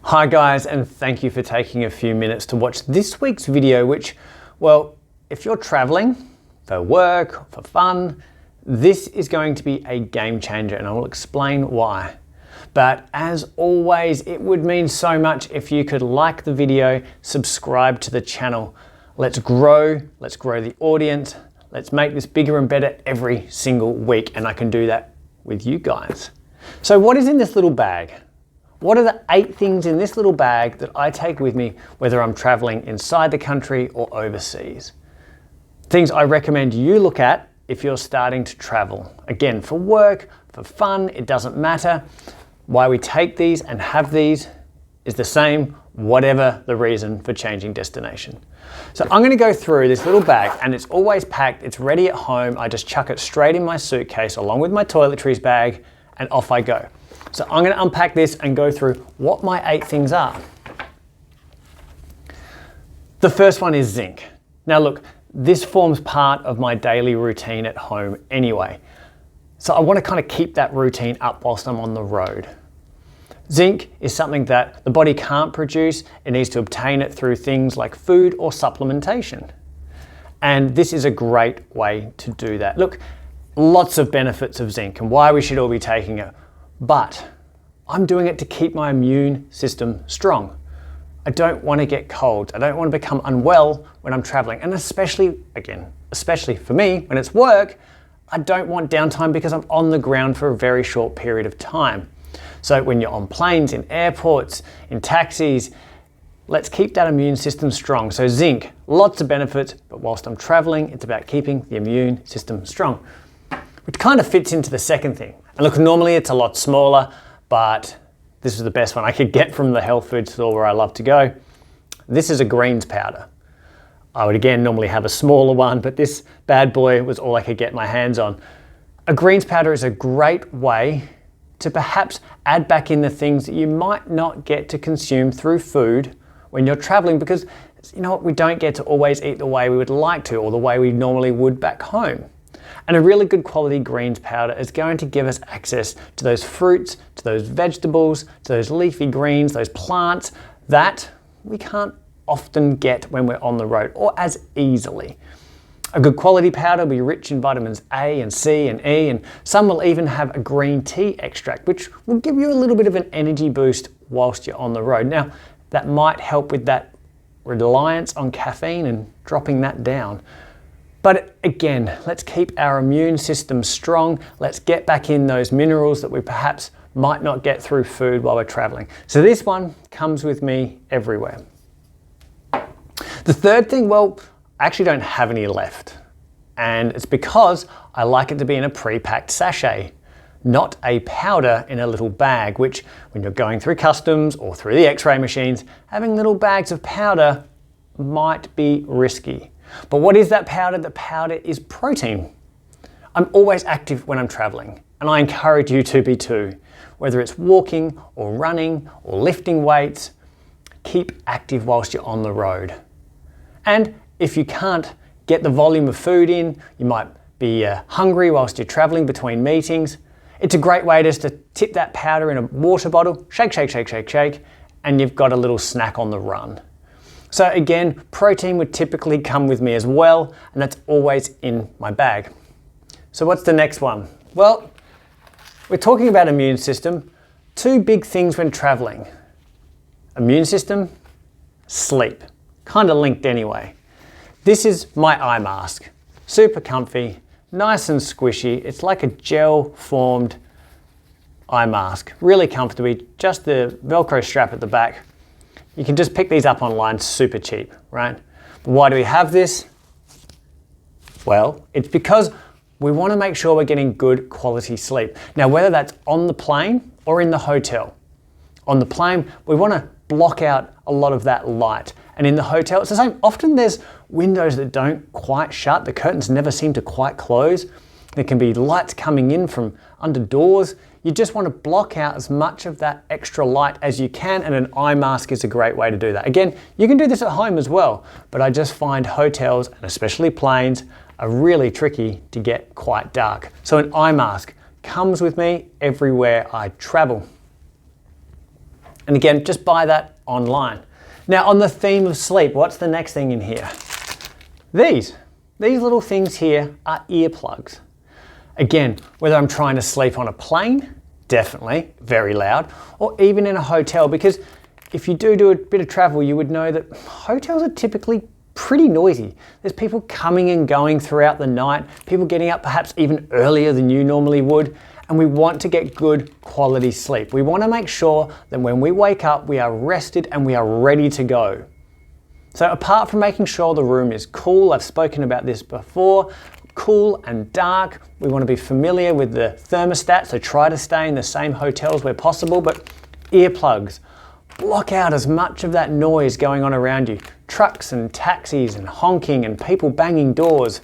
Hi guys, and thank you for taking a few minutes to watch this week's video, which, well, if you're traveling for work, for fun, this is going to be a game changer, and I will explain why. But as always, it would mean so much if you could like the video, subscribe to the channel. Let's grow the audience. Let's make this bigger and better every single week, and I can do that with you guys. So what is in this little bag? What are the 8 things in this little bag that I take with me, whether I'm traveling inside the country or overseas? Things I recommend you look at if you're starting to travel. Again, for work, for fun, it doesn't matter. Why we take these and have these is the same, whatever the reason for changing destination. So I'm gonna go through this little bag, and it's always packed, it's ready at home. I just chuck it straight in my suitcase along with my toiletries bag, and off I go. So I'm going to unpack this and go through what my 8 things are. The first one is zinc. Now look, this forms part of my daily routine at home anyway. So I want to kind of keep that routine up whilst I'm on the road. Zinc is something that the body can't produce. It needs to obtain it through things like food or supplementation. And this is a great way to do that. Look, lots of benefits of zinc and why we should all be taking it. But I'm doing it to keep my immune system strong. I don't want to get colds. I don't want to become unwell when I'm traveling. And especially for me, when it's work, I don't want downtime because I'm on the ground for a very short period of time. So when you're on planes, in airports, in taxis, let's keep that immune system strong. So zinc, lots of benefits, but whilst I'm traveling, it's about keeping the immune system strong, which kind of fits into the second thing. And look, normally it's a lot smaller, but this is the best one I could get from the health food store where I love to go. This is a greens powder. I would again normally have a smaller one, but this bad boy was all I could get my hands on. A greens powder is a great way to perhaps add back in the things that you might not get to consume through food when you're traveling, because you know what, we don't get to always eat the way we would like to or the way we normally would back home. And a really good quality greens powder is going to give us access to those fruits, to those vegetables, to those leafy greens, those plants that we can't often get when we're on the road or as easily. A good quality powder will be rich in vitamins A and C and E, and some will even have a green tea extract, which will give you a little bit of an energy boost whilst you're on the road. Now, that might help with that reliance on caffeine and dropping that down. But again, let's keep our immune system strong. Let's get back in those minerals that we perhaps might not get through food while we're traveling. So this one comes with me everywhere. The third thing, well, I actually don't have any left. And it's because I like it to be in a pre-packed sachet, not a powder in a little bag, which when you're going through customs or through the X-ray machines, having little bags of powder might be risky. But what is that powder? The powder is protein. I'm always active when I'm traveling, and I encourage you to be too. Whether it's walking or running or lifting weights, keep active whilst you're on the road. And if you can't get the volume of food in, you might be hungry whilst you're traveling between meetings, it's a great way just to tip that powder in a water bottle, shake, shake, shake, shake, shake, and you've got a little snack on the run. So again, protein would typically come with me as well, and that's always in my bag. So what's the next one? Well, we're talking about immune system. 2 big things when traveling. Immune system, sleep. Kind of linked anyway. This is my eye mask. Super comfy, nice and squishy. It's like a gel-formed eye mask. Really comfortable, just the Velcro strap at the back. You can just pick these up online, super cheap, right? But why do we have this? Well, it's because we want to make sure we're getting good quality sleep. Now, whether that's on the plane or in the hotel. On the plane, we want to block out a lot of that light. And in the hotel, it's the same. Often there's windows that don't quite shut. The curtains never seem to quite close. There can be lights coming in from under doors. You just want to block out as much of that extra light as you can, and an eye mask is a great way to do that. Again, you can do this at home as well, but I just find hotels, and especially planes, are really tricky to get quite dark. So an eye mask comes with me everywhere I travel. And again, just buy that online. Now on the theme of sleep, what's the next thing in here? These little things here are earplugs. Again, whether I'm trying to sleep on a plane, definitely, very loud, or even in a hotel, because if you do a bit of travel, you would know that hotels are typically pretty noisy. There's people coming and going throughout the night, people getting up perhaps even earlier than you normally would, and we want to get good quality sleep. We want to make sure that when we wake up, we are rested and we are ready to go. So apart from making sure the room is cool, I've spoken about this before, cool and dark, we want to be familiar with the thermostat, so try to stay in the same hotels where possible, but earplugs, block out as much of that noise going on around you. Trucks and taxis and honking and people banging doors.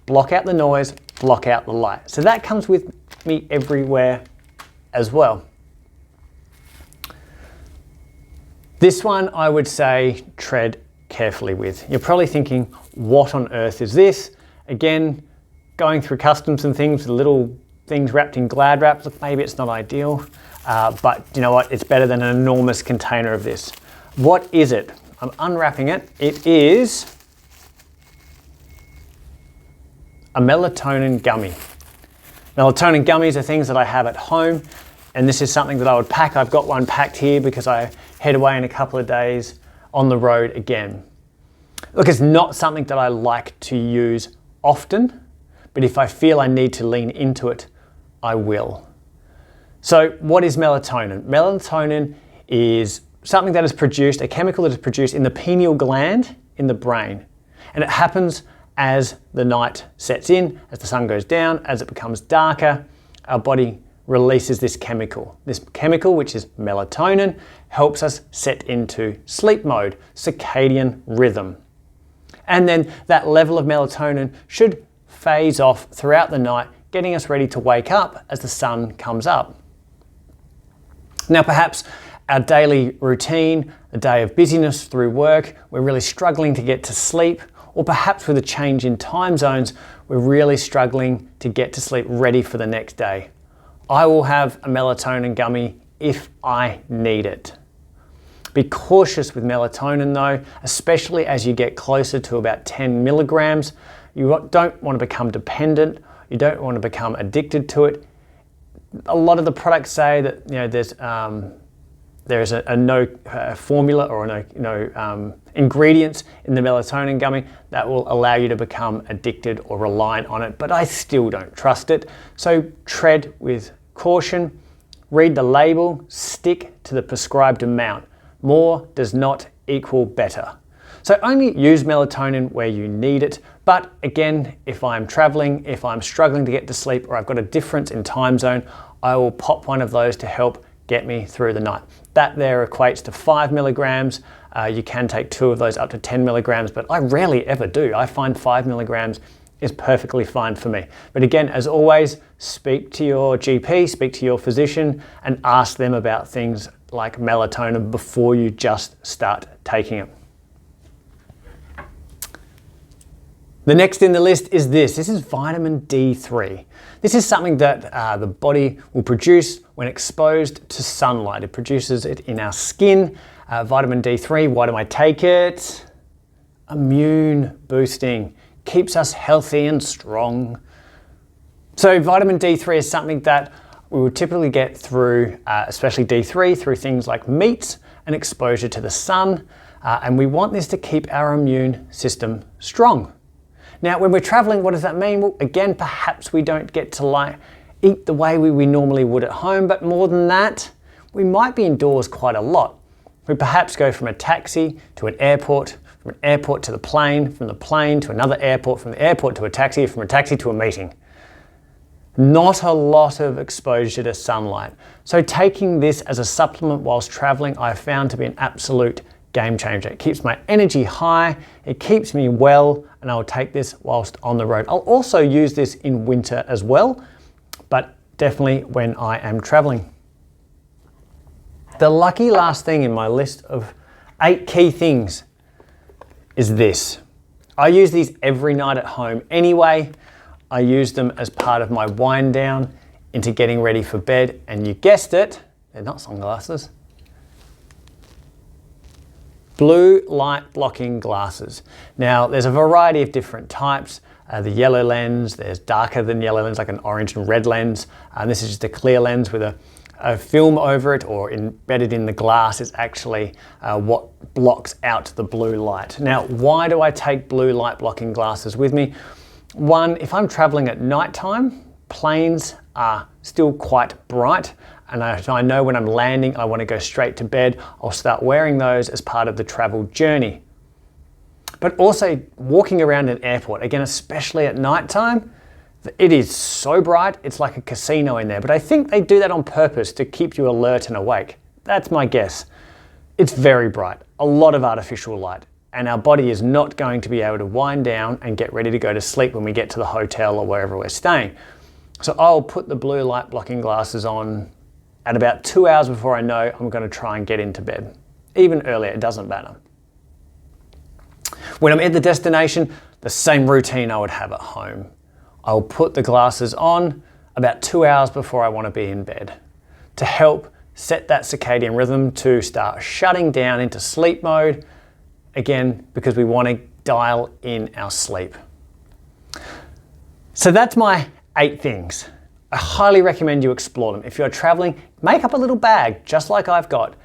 Block out the noise, block out the light. So that comes with me everywhere as well. This one I would say tread carefully with. You're probably thinking, what on earth is this? Again, going through customs and things with little things wrapped in Glad wrap. Look, maybe it's not ideal, but you know what? It's better than an enormous container of this. What is it? I'm unwrapping it. It is a melatonin gummy. Melatonin gummies are things that I have at home, and this is something that I would pack. I've got one packed here because I head away in a couple of days on the road again. Look, it's not something that I like to use often, but if I feel I need to lean into it, I will. So what is melatonin? Melatonin is something that is produced, a chemical that is produced in the pineal gland in the brain. And it happens as the night sets in, as the sun goes down, as it becomes darker, our body releases this chemical. This chemical, which is melatonin, helps us set into sleep mode, circadian rhythm. And then that level of melatonin should phase off throughout the night, getting us ready to wake up as the sun comes up. Now perhaps our daily routine, a day of busyness through work, we're really struggling to get to sleep, or perhaps with a change in time zones, we're really struggling to get to sleep ready for the next day. I will have a melatonin gummy if I need it. Be cautious with melatonin though, especially as you get closer to about 10 milligrams. You don't want to become dependent, you don't want to become addicted to it. A lot of the products say that there's a no formula or no ingredients in the melatonin gummy that will allow you to become addicted or reliant on it, but I still don't trust it. So tread with caution, read the label, stick to the prescribed amount. More does not equal better. So only use melatonin where you need it, but again, if I'm traveling, if I'm struggling to get to sleep, or I've got a difference in time zone, I will pop one of those to help get me through the night. That there equates to 5 milligrams. You can take 2 of those up to 10 milligrams, but I rarely ever do. I find 5 milligrams is perfectly fine for me. But again, as always, speak to your GP, speak to your physician, and ask them about things like melatonin before you just start taking it. The next in the list is this. This is vitamin D3. This is something that the body will produce when exposed to sunlight. It produces it in our skin. Vitamin D3, why do I take it? Immune boosting, keeps us healthy and strong. So vitamin D3 is something that we would typically get through, especially D3, through things like meats and exposure to the sun. And we want this to keep our immune system strong. Now, when we're traveling, what does that mean? Well, again, perhaps we don't get to eat the way we normally would at home, but more than that, we might be indoors quite a lot. We perhaps go from a taxi to an airport, from an airport to the plane, from the plane to another airport, from the airport to a taxi, from a taxi to a meeting. Not a lot of exposure to sunlight. So taking this as a supplement whilst traveling, I've found to be an absolute game changer. It keeps my energy high, it keeps me well, and I'll take this whilst on the road. I'll also use this in winter as well, but definitely when I am traveling. The lucky last thing in my list of 8 key things is this. I use these every night at home anyway. I use them as part of my wind down into getting ready for bed, and you guessed it, they're not sunglasses. Blue light blocking glasses. Now, there's a variety of different types. The yellow lens, there's darker than yellow lens, like an orange and red lens. And this is just a clear lens with a film over it, or embedded in the glass is actually what blocks out the blue light. Now, why do I take blue light blocking glasses with me? One, if I'm traveling at nighttime, planes are still quite bright, and I know when I'm landing I want to go straight to bed, I'll start wearing those as part of the travel journey. But also walking around an airport, again, especially at nighttime, it is so bright, it's like a casino in there. But I think they do that on purpose to keep you alert and awake. That's my guess. It's very bright, a lot of artificial light, and our body is not going to be able to wind down and get ready to go to sleep when we get to the hotel or wherever we're staying. So I'll put the blue light blocking glasses on at about 2 hours before I know I'm going to try and get into bed. Even earlier, it doesn't matter. When I'm at the destination, the same routine I would have at home. I'll put the glasses on about 2 hours before I want to be in bed to help set that circadian rhythm to start shutting down into sleep mode, again, because we want to dial in our sleep. So that's my 8 things. I highly recommend you explore them. If you're traveling, make up a little bag, just like I've got,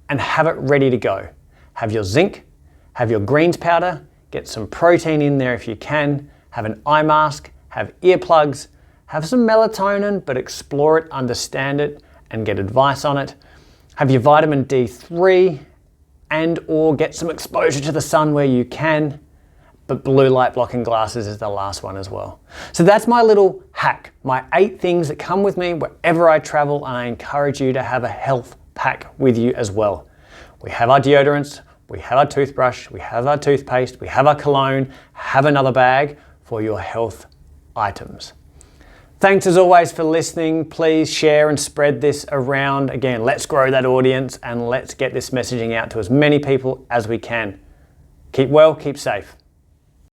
and have it ready to go. Have your zinc, have your greens powder, get some protein in there if you can, have an eye mask, have earplugs, have some melatonin, but explore it, understand it, and get advice on it. Have your vitamin D3 and or get some exposure to the sun where you can. But blue light blocking glasses is the last one as well. So that's my little hack, my 8 things that come with me wherever I travel, and I encourage you to have a health pack with you as well. We have our deodorants, we have our toothbrush, we have our toothpaste, we have our cologne, have another bag for your health items. Thanks as always for listening. Please share and spread this around. Again, let's grow that audience and let's get this messaging out to as many people as we can. Keep well, keep safe.